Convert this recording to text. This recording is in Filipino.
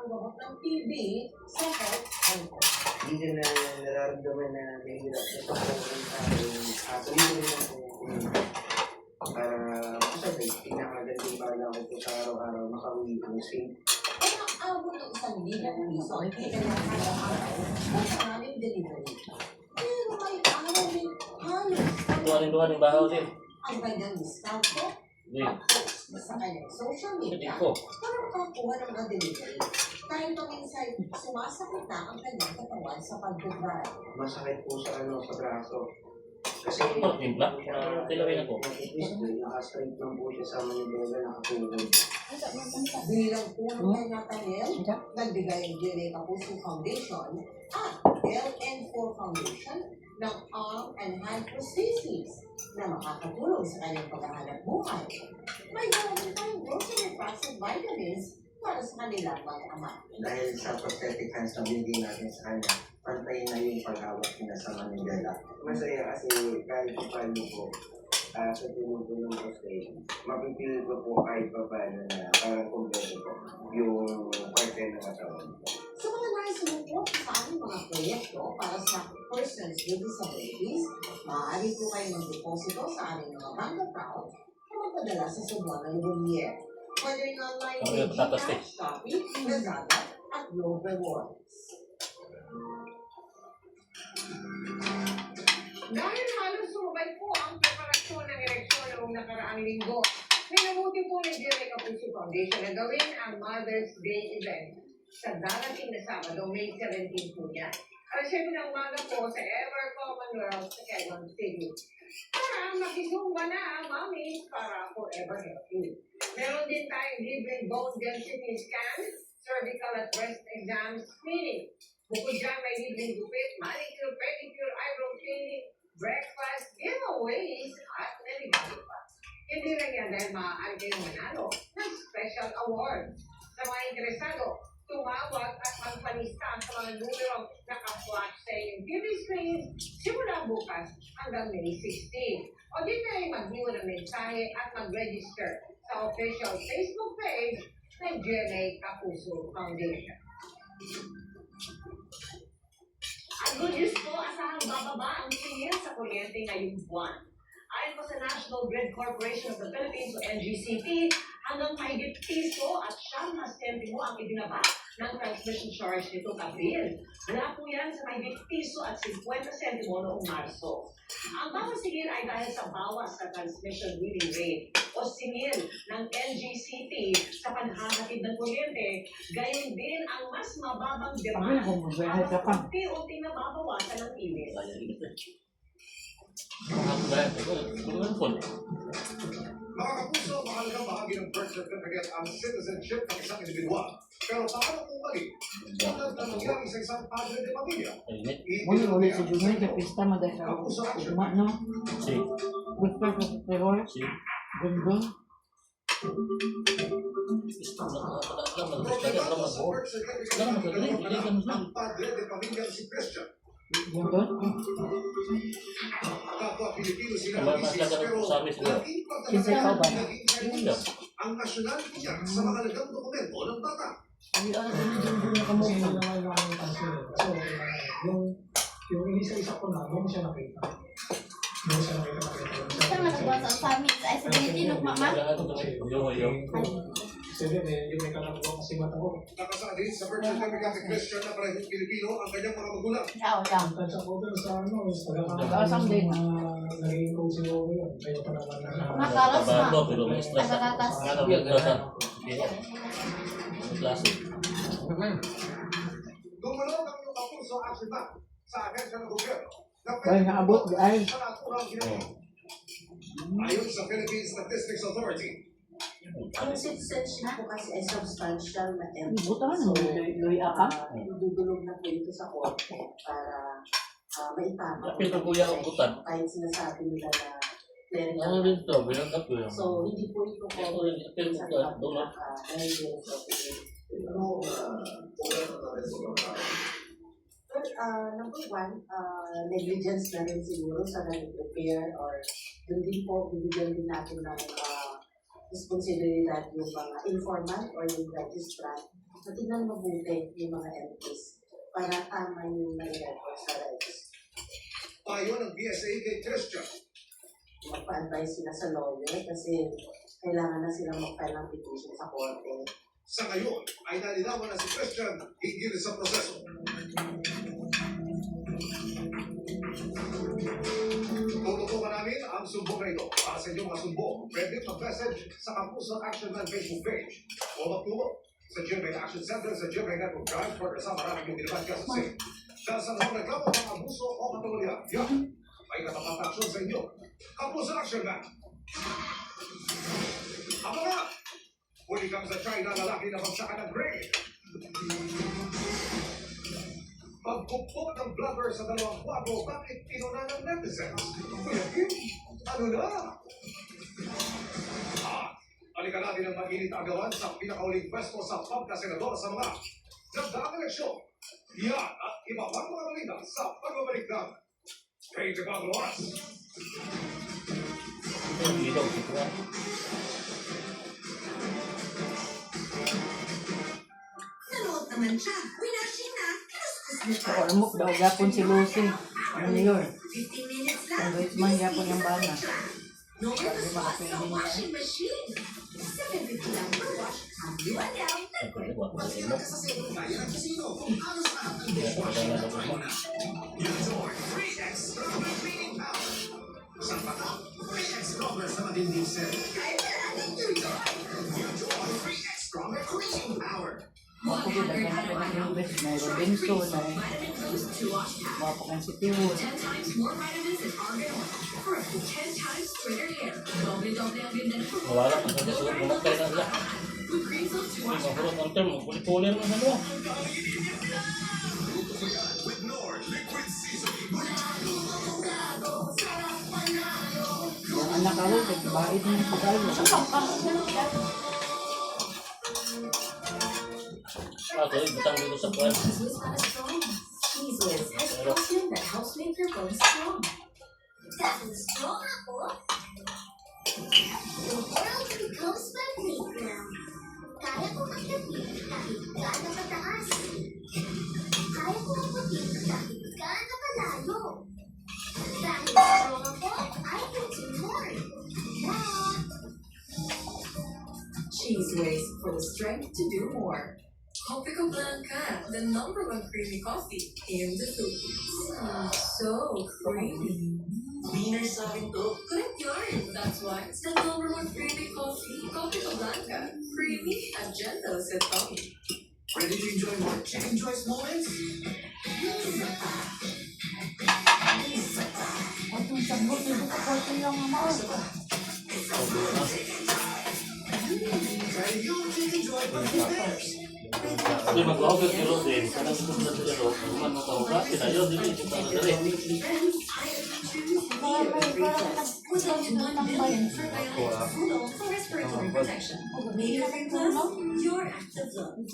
ang gamot ng TB sa health center. Hindi ka na nararamdaman na mahirap sa pagkakulang sa akin. Tuloy lang po para masabi, pinakagandang bala ko po sa araw-araw makauwi ang safe. Kung ang abot ng 1,000 piso, hindi ka lang araw-araw at maraming delivery. Pero may araw din halos Tuwanin bahaw din. ang kanyang discount ko at post sa kanyang social media para makakuha ng mga delivery. Dahil paminsan, sumasakit na ang kanyang katawan sa pag-drive. Masakit po sa sa braso. Kasi Timpla? Tilawin ako. naka-straight lang po siya sa Manila, nakatulog. Bilang tulong kay Nathaniel, nagbigay ang GMA Kapuso Foundation at LN4 Foundation ng arm and hand prosthesis na makakatulong sa kanyang paghahanap buhay. May gawin din tayong grocery packs and vitamins para sa kanilang mga ama. Dahil sa prosthetic hands na binigay natin sa kanya, pantay na yung paghawak niya sa Manila. Masaya kasi kahit paano po, sa tulong po ng prosthetic, mapipili ko po kahit pa paano na parang kompleto po yung parte ng katawan po. Sa mga nais sumuport sa aming mga proyekto para sa persons with disabilities, maaari po kayo mag-deposito sa aming mga bank account o magpadala sa Cebuana Libronier. Whether in online Ano yung patatas eh? Shopee, Lazada, at Globe Rewards. Dahil halos sumabay po ang preparasyon ng eleksyon noong nakaraang linggo, minabuti po ng GMA Kapuso Foundation na gawin ang Mother's Day event sa darating na Sabado, May 17 po niya. Alas 7 ng umaga po sa Ever Commonwealth sa Quezon City. Para makisumba na ang mami para forever healthy. Meron din tayong libreng bone density scan, cervical at breast exam screening. Bukod dyan, may libreng gupit, manicure, pedicure, eyebrow cleaning, breakfast, giveaways, at naligalit pa. Hindi lang yan dahil maaari kayong manalo ng special award. Sa mga interesado, tumawag at magpanista sa mga numerong naka-flash sa inyong TV screen simula bukas hanggang May 16. O di kayo mag-view ng mensahe at mag-register sa official Facebook page ng GMA Kapuso Foundation. At good news po, asahang bababa ang singil sa kuryente ngayong buwan. Ayon po sa National Grid Corporation of the Philippines o NGCP, hanggang mahigit piso at 9 sentimo ang ibinaba ng transmission charge nito Abril. Wala po yan sa mahigit piso at 50 sentimo noong Marso. Ang bawat singil ay dahil sa bawas sa transmission reading rate o singil ng NGCP sa panhahatid ng kuryente, gayon din ang mas mababang demand at unti-unting nababawasan ng init. Mga kapuso, mahalagang bahagi ng birth certificate ang citizenship ng isang individual. Pero paano kung mali? Tulad na nangyari sa isang padre de pamilya. Ulit sa Jumay, sa pista, madaya sa Juma, no? Si. Gusto sa terror, Si. gundong. Problema sa birth certificate ng dalawang anak, ang padre de pamilya si Christian. Gundong? Kapwa Pilipino sila Mas ng ISIS, lagyan pero ng service nila. naging Kinsay ka ba? naging Chinese ang nationality niya sa mahalagang dokumento ng bata. Ay, yung nakamove na. So, yung isa-isa ko na, doon siya nakita. Doon siya nakita. Kita nga nagbuhat sa family sa isability ng mama. Sige, yung may kalanggo kasi mata ko. Nakasaad din sa birth certificate ni Christian na parehong Pilipino ang kanyang mga magulang. Ciao, ciao. Ang tansya ko doon sa ano, Asang din. naging coach ko yun. Kaya pa naman na. Makaros na. Trabaho, pero may stress. Nagkakatas. Klase. Dumalo ng iyong kapuso action na sa ahensya ng gobyerno na Ay, naabot, ay. sa naturang ginawa. Ayon sa Philippine Statistics Authority, Ang citizenship ko kasi ay substantial na evidence. Buta na, Luy Aka. Dudulog na po ito sa korte para maitama. Kapit ang kuya ang butan. Kahit sinasabi nila na clerical. Ano rin ito? Binanggap ko yun. So, hindi po ito Pero sa ito, doon na. But number one, negligence na rin siguro sa nag-prepare or dun din po, bibigyan din natin ng responsibilidad yung mga informant or yung registrant Matignan mabuti yung mga LPs para tama yung nare-record sa rights. Payo ng BSA kay Christian. Magpa-advise sila sa lawyer kasi kailangan na silang mag-file ng petition sa korte. Sa ngayon ay nalinawan na si Christian higil sa proseso. Tututukan namin ang sumbong na ito. Para sa inyong mga sumbong, pwede mag-message sa Kapuso Action Man Facebook page o magtulog sa GMA Action Center sa GMA Network Drive para sa maraming yung dinabat ka sa same. Dahil sa mga reklamo ng abuso o katulad, yan ay katapat aksyon sa inyo. Kapuso Action Man. Ang mga huli kang sa China lalaki na bagsakan ng grade. Pagpupok ng vlogger sa dalawang kwago, bakit kinuna ng netizens? Kuya Kim, ano na? Halika natin ang mag-init agawan sa pinakauling pwesto sa pagkasenador sa mga nagdaang eleksyon. Yan at iba pang mga balita sa pagbabalik ng 24 Oras. Ito yung ilaw. Ito nga. Nanood naman siya. Winashing na. Kinuskus mo pa. Amok daw gapon si Lucy. Ano yun? 15 minutes lang. Congressman gapon yung bana. No more spots sa washing machine. 750 lang per wash. Ang liwan daw. Ito yung mga kasino. Kaya ng kasino kung ano sa harap ng Ito yung mga kasino. Enjoy 3X Stronger Cleaning Power. Sa pata, 3X Stronger sa matinding set. Kahit natin tuloy. Enjoy 3X Stronger Cleaning Power. Ako din, ang ganda ng English na Robinson na Vitamin Boost 2 Wash Pack. mapakan si Tiwood. 10 times more vitamins and argan oil for up to 10 times straighter hair. Doble-doble ang ganda ng Nawala pa sa susunod. Bumaktay na sila. with Green Silk 2 Hindi Wash Pack. mahurot ang term. Puli-puli naman sa luwa. With Nord Liquid Seasoning. Yung anak ako, nagbaid na yung pagkain. Ito yung butang dito sa kwan. Cheese not as strong. Cheese Whiz has calcium that helps make your bones strong. Dahil strong ako, the world becomes my playground. Kaya ko maglapit kahit gaano kataas. Kaya ko maputin kahit gaano kalayo. Dahil strong ako, I can do more. Yeah. Cheese Whiz for the strength to do more. Copico Blanca, the #1 creamy coffee in the Philippines. So creamy. Winner sa akin to. Correct yarn. That's why it's the #1 creamy coffee. Copico Blanca. Creamy and gentle as it coffee. Ready to enjoy more Chicken Choice moments? At yung sagot, yung kaporte yung mga Try yung Chicken Joy Burgers. Hindi mag-over kilo din. Kanang gusto na sila ro. Kuman mo tao ka. Kita yun. Dili. Kita na dali. With up to 1 billion for respiratory protection. Maybe plus your active lung.